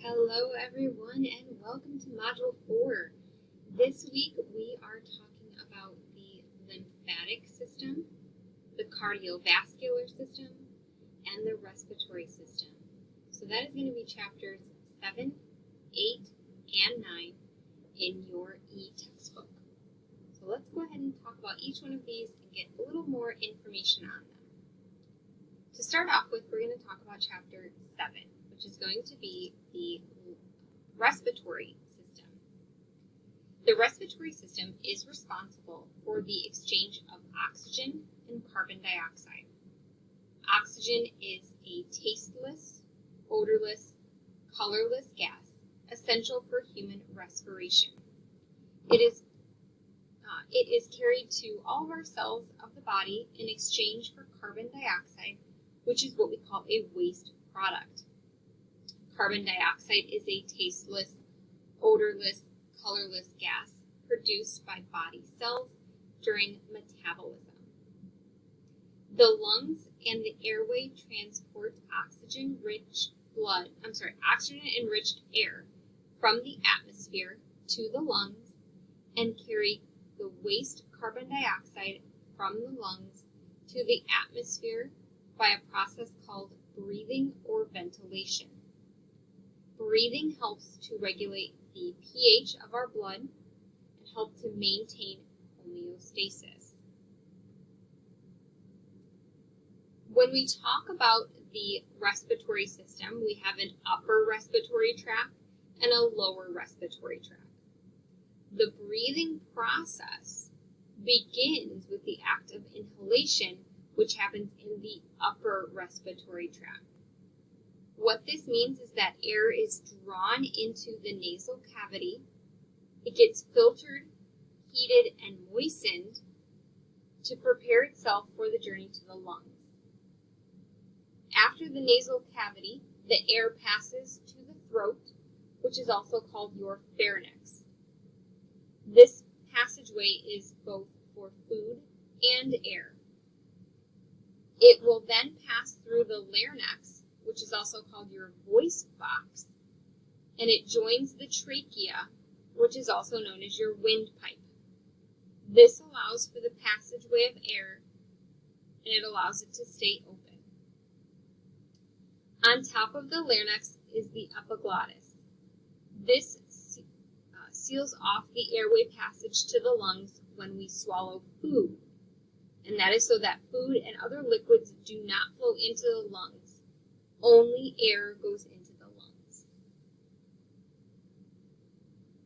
Hello everyone and welcome to Module 4. This week we are talking about the lymphatic system, the cardiovascular system, and the respiratory system. So that is going to be chapters 7, 8, and 9 in your e-textbook. So let's go ahead and talk about each one of these and get a little more information on them. To start off with, we're going to talk about chapter 7, which is going to be the respiratory system. The respiratory system is responsible for the exchange of oxygen and carbon dioxide. Oxygen is a tasteless, odorless, colorless gas essential for human respiration. It is carried to all of our cells of the body in exchange for carbon dioxide, which is what we call a waste product. Carbon dioxide is a tasteless, odorless, colorless gas produced by body cells during metabolism. The lungs and the airway transport oxygen-enriched air from the atmosphere to the lungs and carry the waste carbon dioxide from the lungs to the atmosphere by a process called breathing or ventilation. Breathing helps to regulate the pH of our blood and help to maintain homeostasis. When we talk about the respiratory system, we have an upper respiratory tract and a lower respiratory tract. The breathing process begins with the act of inhalation, which happens in the upper respiratory tract. What this means is that air is drawn into the nasal cavity. It gets filtered, heated, and moistened to prepare itself for the journey to the lungs. After the nasal cavity, the air passes to the throat, which is also called your pharynx. This passageway is both for food and air. It will then pass through the larynx, which is also called your voice box, and it joins the trachea, which is also known as your windpipe. This allows for the passageway of air, and it allows it to stay open. On top of the larynx is the epiglottis. This seals off the airway passage to the lungs when we swallow food, and that is so that food and other liquids do not flow into the lungs. Only air goes into the lungs.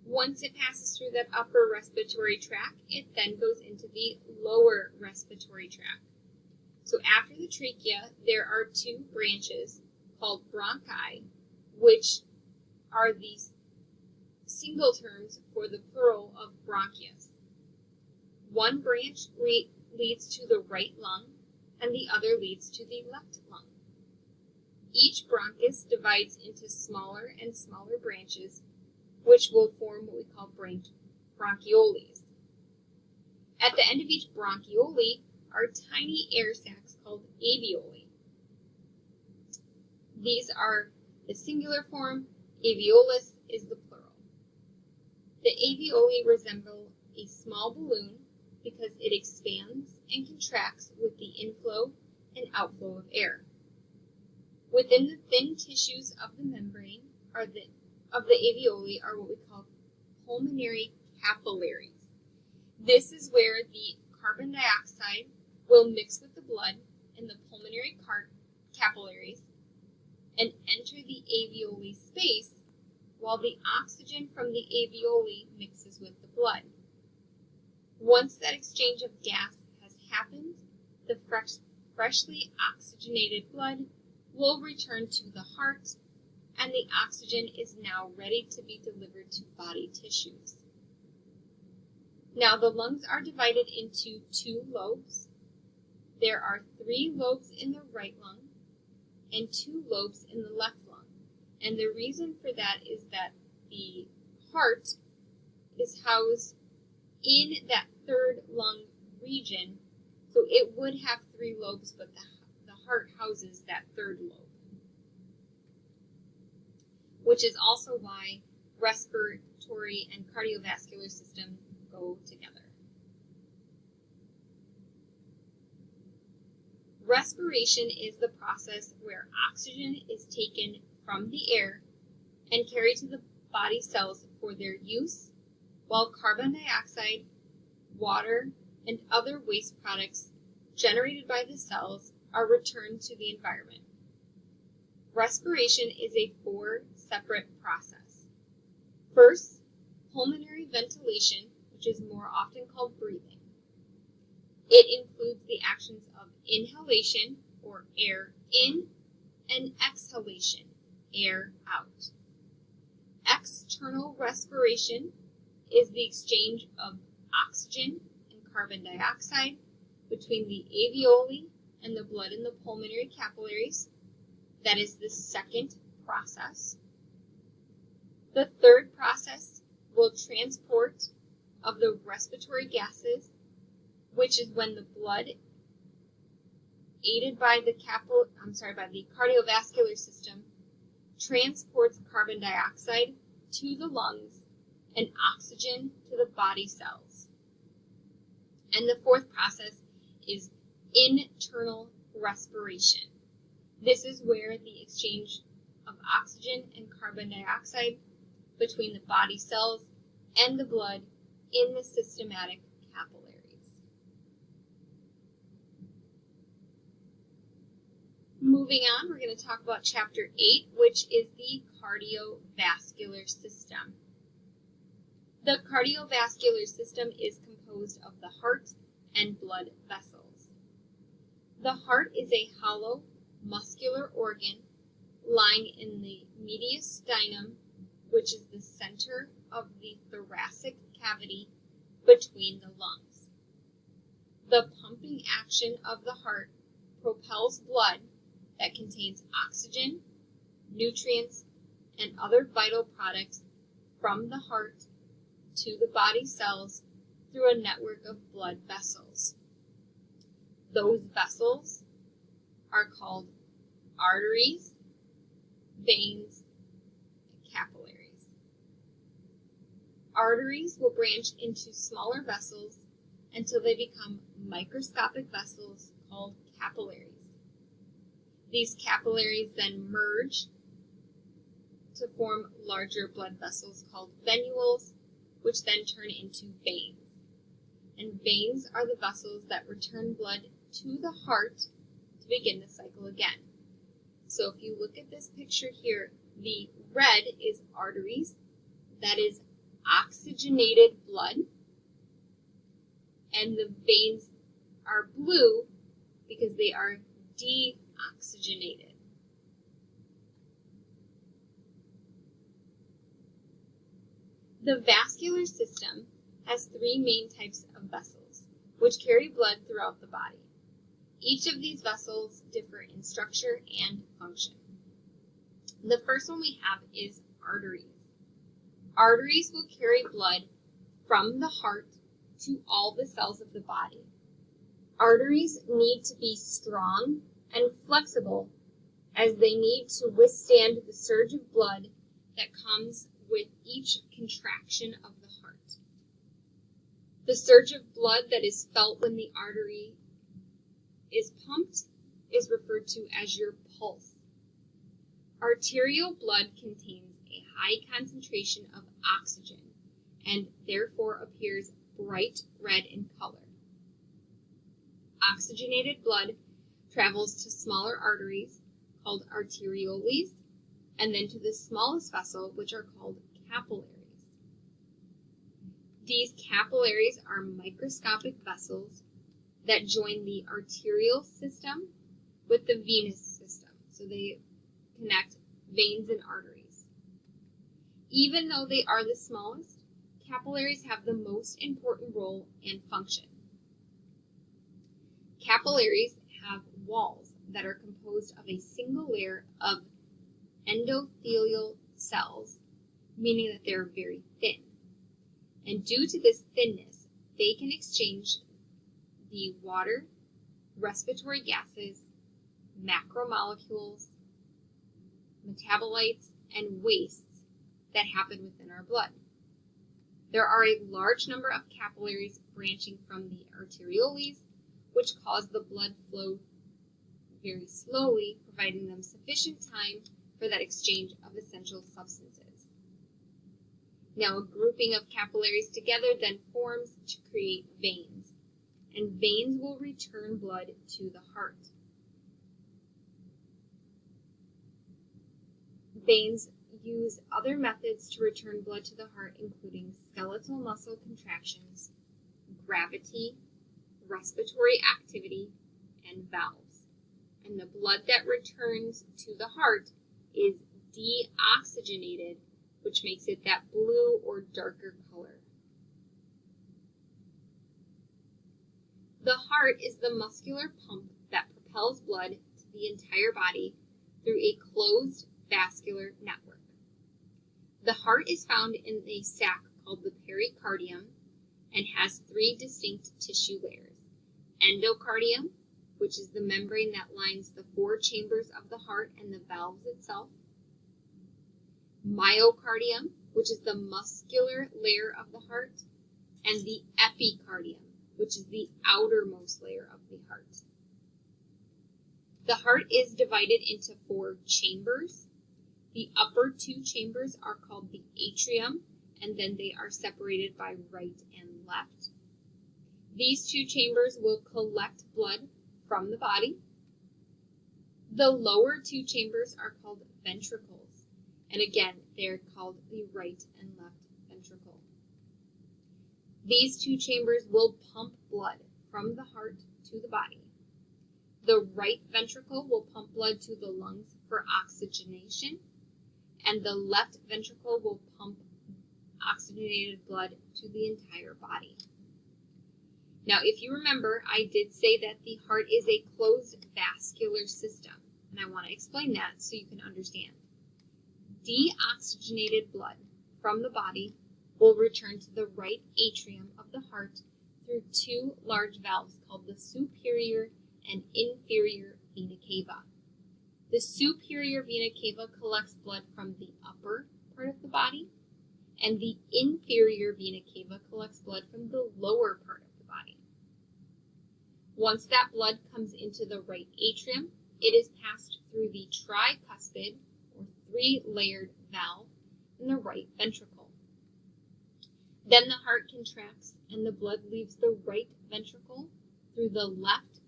Once it passes through that upper respiratory tract, it then goes into the lower respiratory tract. So after the trachea, there are two branches called bronchi, which are these single terms for the plural of bronchus. One branch leads to the right lung, and the other leads to the left lung. Each bronchus divides into smaller and smaller branches, which will form what we call bronchioles. At the end of each bronchiole are tiny air sacs called alveoli. These are the singular form, alveolus is the plural. The alveoli resemble a small balloon because it expands and contracts with the inflow and outflow of air. Within the thin tissues of the membrane of the alveoli are what we call pulmonary capillaries. This is where the carbon dioxide will mix with the blood in the pulmonary capillaries and enter the alveoli space, while the oxygen from the alveoli mixes with the blood. Once that exchange of gas has happened, the freshly oxygenated blood will return to the heart, and the oxygen is now ready to be delivered to body tissues. Now, the lungs are divided into two lobes. There are 3 lobes in the right lung and 2 lobes in the left lung. And the reason for that is that the heart is housed in that third lung region, so it would have 3 lobes, but the heart houses that third lobe. which is also why respiratory and cardiovascular systems go together. Respiration is the process where oxygen is taken from the air and carried to the body cells for their use, while carbon dioxide, water, and other waste products generated by the cells are returned to the environment. Respiration is a four-separate process. First, pulmonary ventilation, which is more often called breathing. It includes the actions of inhalation, or air in, and exhalation, air out. External respiration is the exchange of oxygen and carbon dioxide between the alveoli and the blood in the pulmonary capillaries. That is the second process. The third process will transport of the respiratory gases, which is when the blood, aided by the cardiovascular system, transports carbon dioxide to the lungs and oxygen to the body cells. And the fourth process is internal respiration. This is where the exchange of oxygen and carbon dioxide between the body cells and the blood in the systematic capillaries. Moving on, we're going to talk about Chapter 8, which is the cardiovascular system. The cardiovascular system is composed of the heart and blood vessels. The heart is a hollow, muscular organ lying in the mediastinum, which is the center of the thoracic cavity between the lungs. The pumping action of the heart propels blood that contains oxygen, nutrients, and other vital products from the heart to the body cells through a network of blood vessels. Those vessels are called arteries, veins, and capillaries. Arteries will branch into smaller vessels until they become microscopic vessels called capillaries. These capillaries then merge to form larger blood vessels called venules, which then turn into veins. And veins are the vessels that return blood to the heart to begin the cycle again. So if you look at this picture here, the red is arteries, that is oxygenated blood, and the veins are blue because they are deoxygenated. The vascular system has three main types of vessels, which carry blood throughout the body. Each of these vessels differ in structure and function. The first one we have is arteries. Arteries will carry blood from the heart to all the cells of the body. Arteries need to be strong and flexible as they need to withstand the surge of blood that comes with each contraction of the heart. The surge of blood that is felt when the artery is pumped is referred to as your pulse. Arterial blood contains a high concentration of oxygen and therefore appears bright red in color. Oxygenated blood travels to smaller arteries called arterioles and then to the smallest vessel, which are called capillaries. These capillaries are microscopic vessels that join the arterial system with the venous system. So they connect veins and arteries. Even though they are the smallest, capillaries have the most important role and function. Capillaries have walls that are composed of a single layer of endothelial cells, meaning that they're very thin. And due to this thinness, they can exchange the water, respiratory gases, macromolecules, metabolites, and wastes that happen within our blood. There are a large number of capillaries branching from the arterioles, which cause the blood flow very slowly, providing them sufficient time for that exchange of essential substances. Now, a grouping of capillaries together then forms to create veins, and veins will return blood to the heart. Veins use other methods to return blood to the heart, including skeletal muscle contractions, gravity, respiratory activity, and valves. And the blood that returns to the heart is deoxygenated, which makes it that blue or darker color. The heart is the muscular pump that propels blood to the entire body through a closed vascular network. The heart is found in a sac called the pericardium and has three distinct tissue layers: endocardium, which is the membrane that lines the four chambers of the heart and the valves itself; myocardium, which is the muscular layer of the heart; and the epicardium, which is the outermost layer of the heart. The heart is divided into four chambers. The upper two chambers are called the atrium, and then they are separated by right and left. These two chambers will collect blood from the body. The lower two chambers are called ventricles, and again, they're called the right and left ventricle. These two chambers will pump blood from the heart to the body. The right ventricle will pump blood to the lungs for oxygenation, and the left ventricle will pump oxygenated blood to the entire body. Now, if you remember, I did say that the heart is a closed vascular system, and I want to explain that so you can understand. Deoxygenated blood from the body will return to the right atrium of the heart through two large valves called the superior and inferior vena cava. The superior vena cava collects blood from the upper part of the body, and the inferior vena cava collects blood from the lower part of the body. Once that blood comes into the right atrium, it is passed through the tricuspid, or three-layered valve, in the right ventricle. Then the heart contracts, and the blood leaves the right ventricle through the left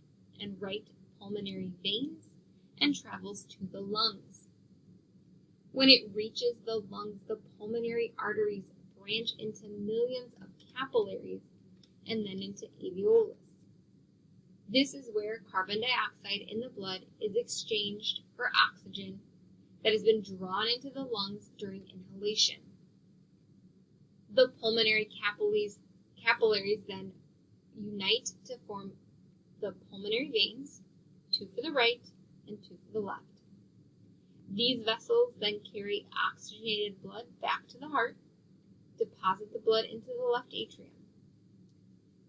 and right pulmonary veins and travels to the lungs. When it reaches the lungs, the pulmonary arteries branch into millions of capillaries and then into alveolus. This is where carbon dioxide in the blood is exchanged for oxygen that has been drawn into the lungs during inhalation. The pulmonary capillaries then unite to form the pulmonary veins, two for the right and two for the left. These vessels then carry oxygenated blood back to the heart, deposit the blood into the left atrium.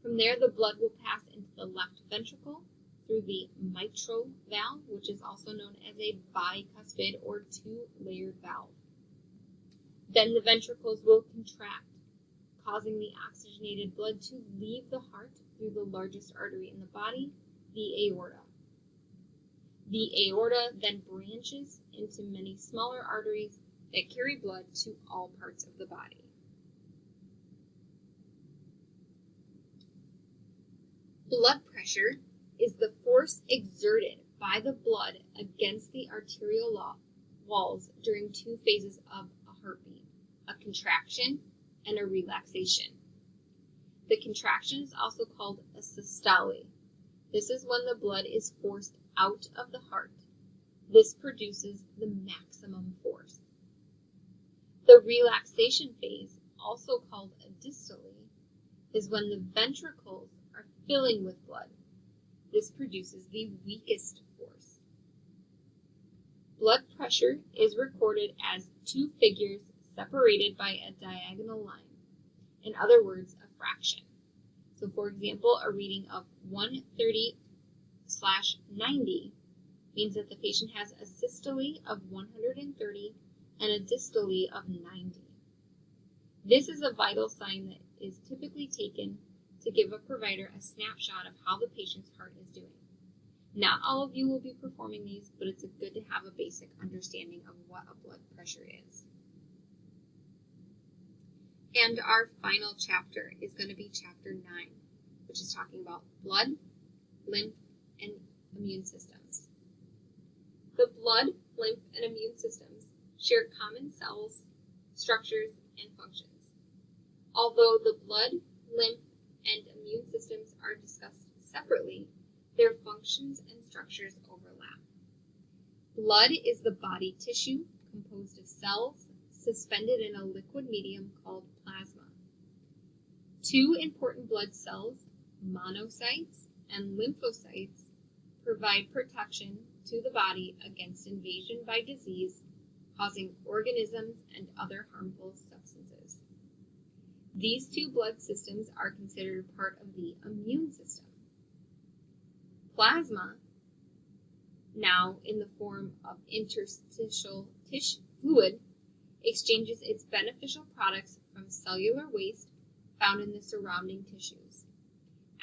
From there, the blood will pass into the left ventricle through the mitral valve, which is also known as a bicuspid or two-layered valve. Then the ventricles will contract, causing the oxygenated blood to leave the heart through the largest artery in the body, the aorta. The aorta then branches into many smaller arteries that carry blood to all parts of the body. Blood pressure is the force exerted by the blood against the arterial walls during two phases of a heartbeat, a contraction and a relaxation. The contraction is also called a systole. This is when the blood is forced out of the heart. This produces the maximum force. The relaxation phase, also called a dystole, is when the ventricles are filling with blood. This produces the weakest force. Blood pressure is recorded as two figures separated by a diagonal line. In other words, a fraction. So for example, a reading of 130/90 means that the patient has a systole of 130 and a dystole of 90. This is a vital sign that is typically taken to give a provider a snapshot of how the patient's heart is doing. Not all of you will be performing these, but it's good to have a basic understanding of what a blood pressure is. And our final chapter is going to be chapter 9, which is talking about blood, lymph, and immune systems. The blood, lymph, and immune systems share common cells, structures, and functions. Although the blood, lymph, and immune systems are discussed separately, their functions and structures overlap. Blood is the body tissue composed of cells suspended in a liquid medium called plasma. Two important blood cells, monocytes and lymphocytes, provide protection to the body against invasion by disease, causing organisms and other harmful substances. These two blood systems are considered part of the immune system. Plasma, now in the form of interstitial tissue fluid, exchanges its beneficial products from cellular waste found in the surrounding tissues.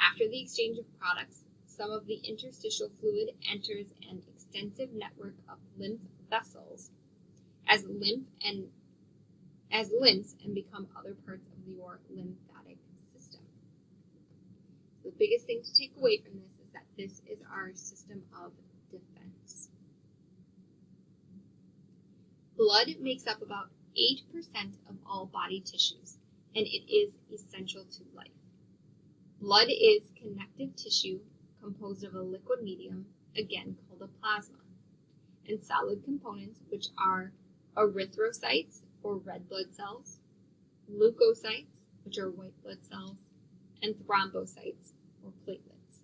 After the exchange of products, some of the interstitial fluid enters an extensive network of lymph vessels as lymphs and become other parts of your lymphatic system. The biggest thing to take away from this is that this is our system of defense. Blood makes up about 8% of all body tissues, and it is essential to life. Blood is connective tissue composed of a liquid medium, again called a plasma, and solid components, which are erythrocytes, or red blood cells, leukocytes, which are white blood cells, and thrombocytes, or platelets.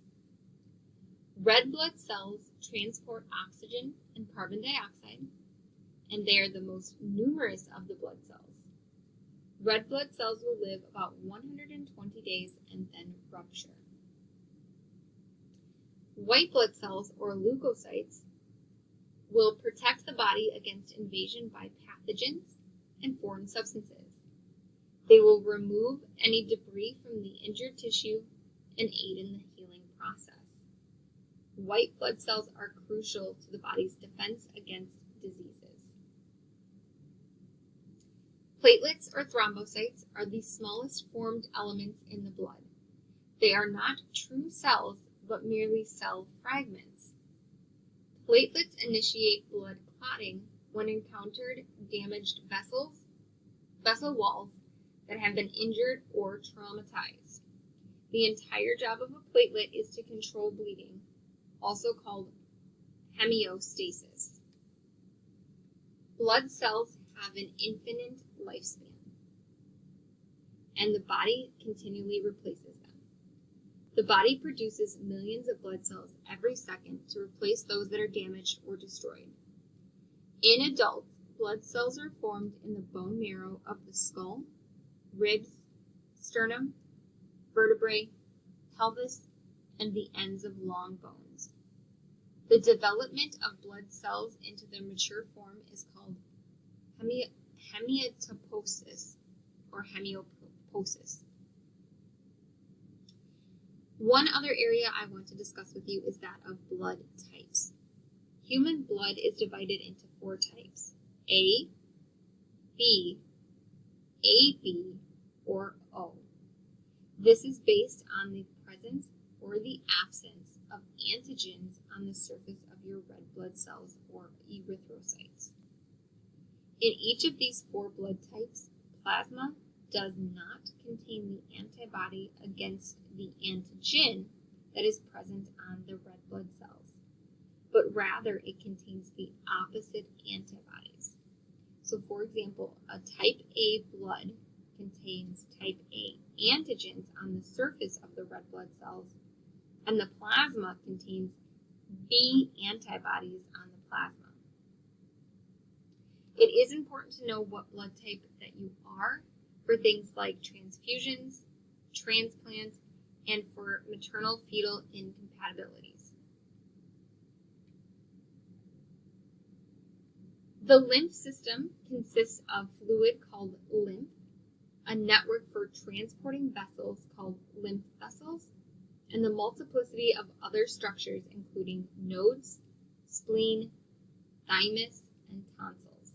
Red blood cells transport oxygen and carbon dioxide, and they are the most numerous of the blood cells. Red blood cells will live about 120 days and then rupture. White blood cells, or leukocytes, will protect the body against invasion by pathogens and foreign substances. They will remove any debris from the injured tissue and aid in the healing process. White blood cells are crucial to the body's defense against diseases. Platelets, or thrombocytes, are the smallest formed elements in the blood. They are not true cells, but merely cell fragments. Platelets initiate blood clotting when encountered damaged vessel walls that have been injured or traumatized. The entire job of a platelet is to control bleeding, also called homeostasis. Blood cells have an infinite lifespan, and the body continually replaces them. The body produces millions of blood cells every second to replace those that are damaged or destroyed. In adults, blood cells are formed in the bone marrow of the skull, ribs, sternum, vertebrae, pelvis, and the ends of long bones. The development of blood cells into their mature form is called hematopoiesis, or hemiopoiesis. One other area I want to discuss with you is that of blood types. Human blood is divided into 4 types: A, B, AB, or O. This is based on the presence or the absence of antigens on the surface of your red blood cells, or erythrocytes. In each of these 4 blood types, plasma does not contain the antibody against the antigen that is present on the red blood cells, but rather it contains the opposite antibodies. So, for example, a type A blood contains type A antigens on the surface of the red blood cells, and the plasma contains B antibodies on the plasma. It is important to know what blood type that you are for things like transfusions, transplants, and for maternal-fetal incompatibilities. The lymph system consists of fluid called lymph, a network for transporting vessels called lymph vessels, and the multiplicity of other structures including nodes, spleen, thymus, and tonsils.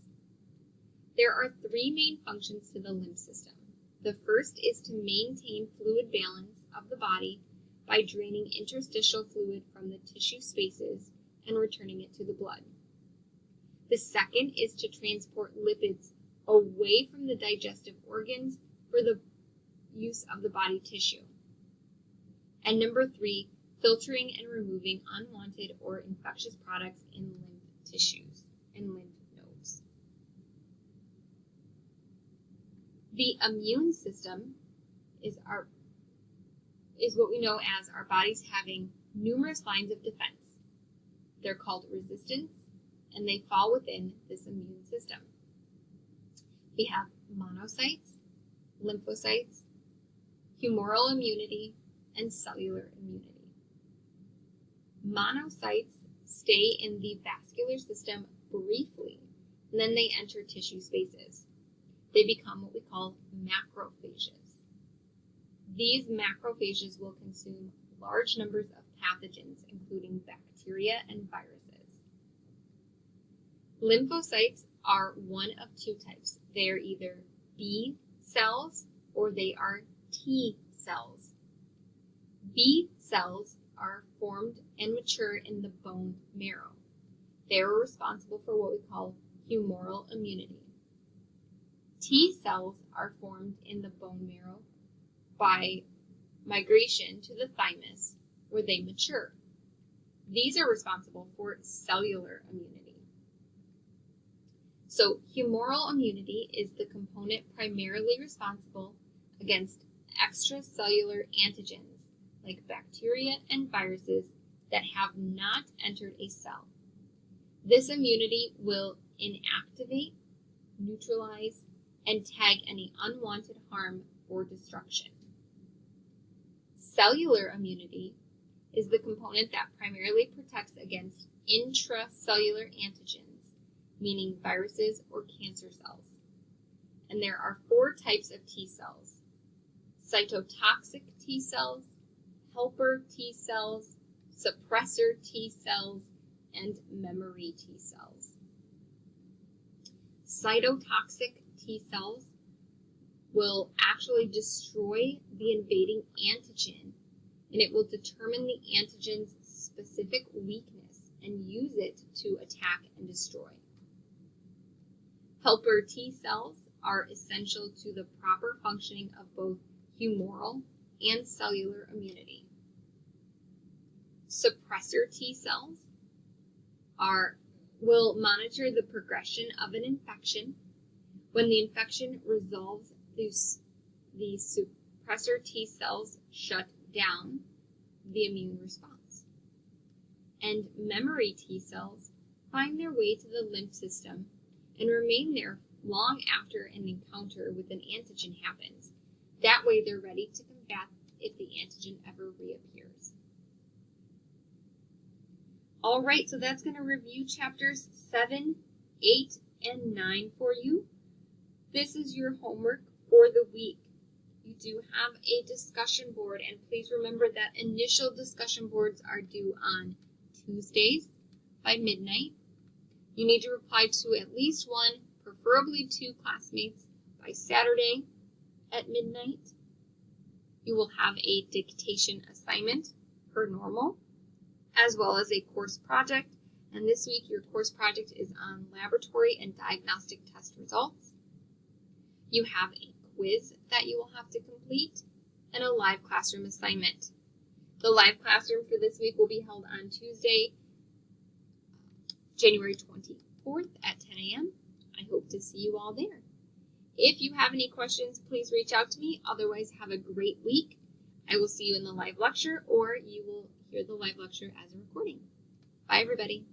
There are three main functions to the lymph system. The first is to maintain fluid balance of the body by draining interstitial fluid from the tissue spaces and returning it to the blood. The second is to transport lipids away from the digestive organs for the use of the body tissue. And number three, filtering and removing unwanted or infectious products in lymph tissues and lymph nodes. The immune system is what we know as our bodies having numerous lines of defense. They're called resistance, and they fall within this immune system. We have monocytes, lymphocytes, humoral immunity, and cellular immunity. Monocytes stay in the vascular system briefly, and then they enter tissue spaces. They become what we call macrophages. These macrophages will consume large numbers of pathogens, including bacteria and viruses. Lymphocytes are one of two types. They are either B cells or they are T cells. B cells are formed and mature in the bone marrow. They are responsible for what we call humoral immunity. T cells are formed in the bone marrow by migration to the thymus, where they mature. These are responsible for cellular immunity. So humoral immunity is the component primarily responsible against extracellular antigens like bacteria and viruses that have not entered a cell. This immunity will inactivate, neutralize, and tag any unwanted harm or destruction. Cellular immunity is the component that primarily protects against intracellular antigens, meaning viruses or cancer cells. And there are four types of T cells: cytotoxic T cells, helper T cells, suppressor T cells, and memory T cells. Cytotoxic T cells will actually destroy the invading antigen, and it will determine the antigen's specific weakness and use it to attack and destroy. Helper T cells are essential to the proper functioning of both humoral and cellular immunity. Suppressor T cells will monitor the progression of an infection. When the infection resolves, the suppressor T cells shut down the immune response. And memory T cells find their way to the lymph system and remain there long after an encounter with an antigen happens. That way they're ready to combat if the antigen ever reappears. All right, so that's going to review chapters 7, 8, and 9 for you. This is your homework for the week. You do have a discussion board, and please remember that initial discussion boards are due on Tuesdays by midnight. You need to reply to at least one, preferably two classmates, by Saturday at midnight. You will have a dictation assignment per normal, as well as a course project. And this week, your course project is on laboratory and diagnostic test results. You have a quiz that you will have to complete and a live classroom assignment. The live classroom for this week will be held on Tuesday, January 24th at 10 a.m. I hope to see you all there. If you have any questions, please reach out to me. Otherwise, have a great week. I will see you in the live lecture, or you will hear the live lecture as a recording. Bye, everybody.